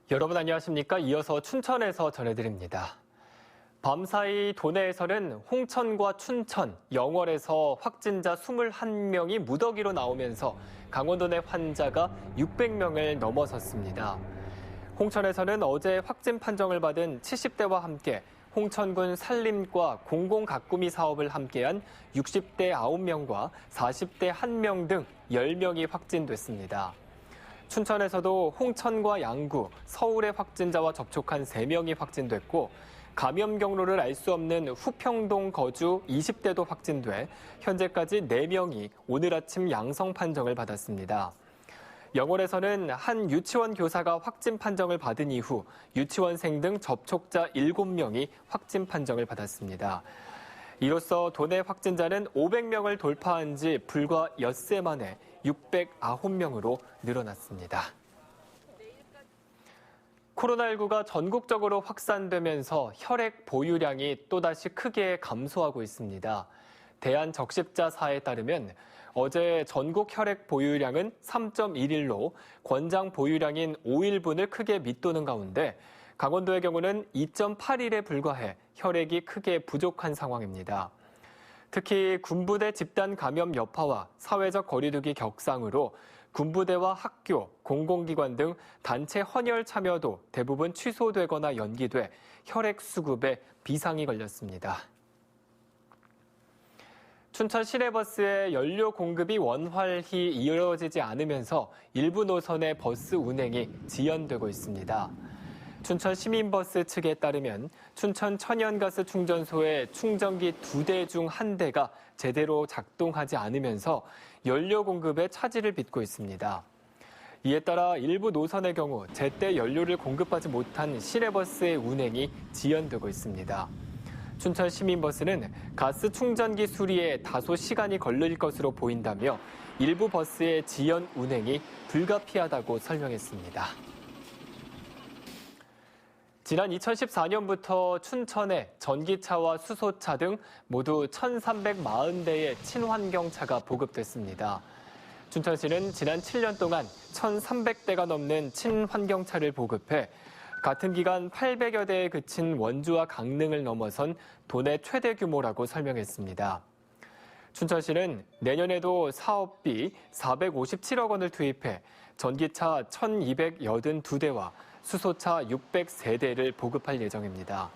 여러분 안녕하십니까? 이어서 춘천에서 전해드립니다. 밤사이 도내에서는 홍천과 춘천, 영월에서 확진자 21명이 무더기로 나오면서 강원도 내 환자가 600명을 넘어섰습니다. 홍천에서는 어제 확진 판정을 받은 70대와 함께 홍천군 산림과 공공가꾸미 사업을 함께한 60대 9명과 40대 1명 등 10명이 확진됐습니다. 춘천에서도 홍천과 양구, 서울의 확진자와 접촉한 3명이 확진됐고 감염 경로를 알 수 없는 후평동 거주 20대도 확진돼 현재까지 4명이 오늘 아침 양성 판정을 받았습니다. 영월에서는 한 유치원 교사가 확진 판정을 받은 이후 유치원생 등 접촉자 7명이 확진 판정을 받았습니다. 이로써 도내 확진자는 500명을 돌파한 지 불과 엿새 만에 609명으로 늘어났습니다. 코로나19가 전국적으로 확산되면서 혈액 보유량이 또다시 크게 감소하고 있습니다. 대한적십자사에 따르면 어제 전국 혈액 보유량은 3.11로 권장 보유량인 5일분을 크게 밑도는 가운데 강원도의 경우는 2.8일에 불과해 혈액이 크게 부족한 상황입니다. 특히 군부대 집단 감염 여파와 사회적 거리두기 격상으로 군부대와 학교, 공공기관 등 단체 헌혈 참여도 대부분 취소되거나 연기돼 혈액 수급에 비상이 걸렸습니다. 춘천 시내버스의 연료 공급이 원활히 이루어지지 않으면서 일부 노선의 버스 운행이 지연되고 있습니다. 춘천 시민버스 측에 따르면 춘천 천연가스 충전소의 충전기 2대 중 1대가 제대로 작동하지 않으면서 연료 공급에 차질을 빚고 있습니다. 이에 따라 일부 노선의 경우 제때 연료를 공급하지 못한 시내버스의 운행이 지연되고 있습니다. 춘천 시민버스는 가스 충전기 수리에 다소 시간이 걸릴 것으로 보인다며 일부 버스의 지연 운행이 불가피하다고 설명했습니다. 지난 2014년부터 춘천에 전기차와 수소차 등 모두 1,340대의 친환경차가 보급됐습니다. 춘천시는 지난 7년 동안 1,300대가 넘는 친환경차를 보급해 같은 기간 800여 대에 그친 원주와 강릉을 넘어선 도내 최대 규모라고 설명했습니다. 춘천시는 내년에도 사업비 457억 원을 투입해 전기차 1,282대와 수소차 603대를 보급할 예정입니다.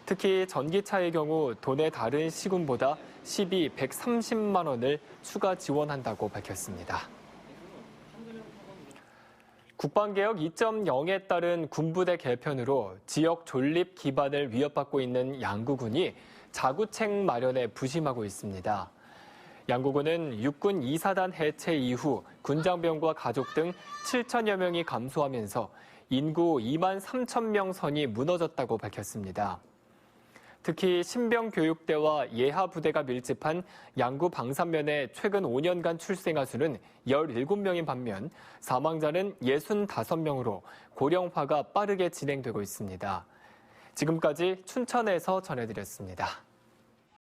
특히 전기차의 경우 도내 다른 시군보다 시비 130만 원을 추가 지원한다고 밝혔습니다. 국방개혁 2.0에 따른 군부대 개편으로 지역 존립 기반을 위협받고 있는 양구군이 자구책 마련에 부심하고 있습니다. 양구군은 육군 2사단 해체 이후 군장병과 가족 등 7천여 명이 감소하면서 인구 2만 3천 명 선이 무너졌다고 밝혔습니다. 특히 신병교육대와 예하부대가 밀집한 양구 방산면의 최근 5년간 출생아 수는 17명인 반면 사망자는 65명으로 고령화가 빠르게 진행되고 있습니다. 지금까지 춘천에서 전해드렸습니다.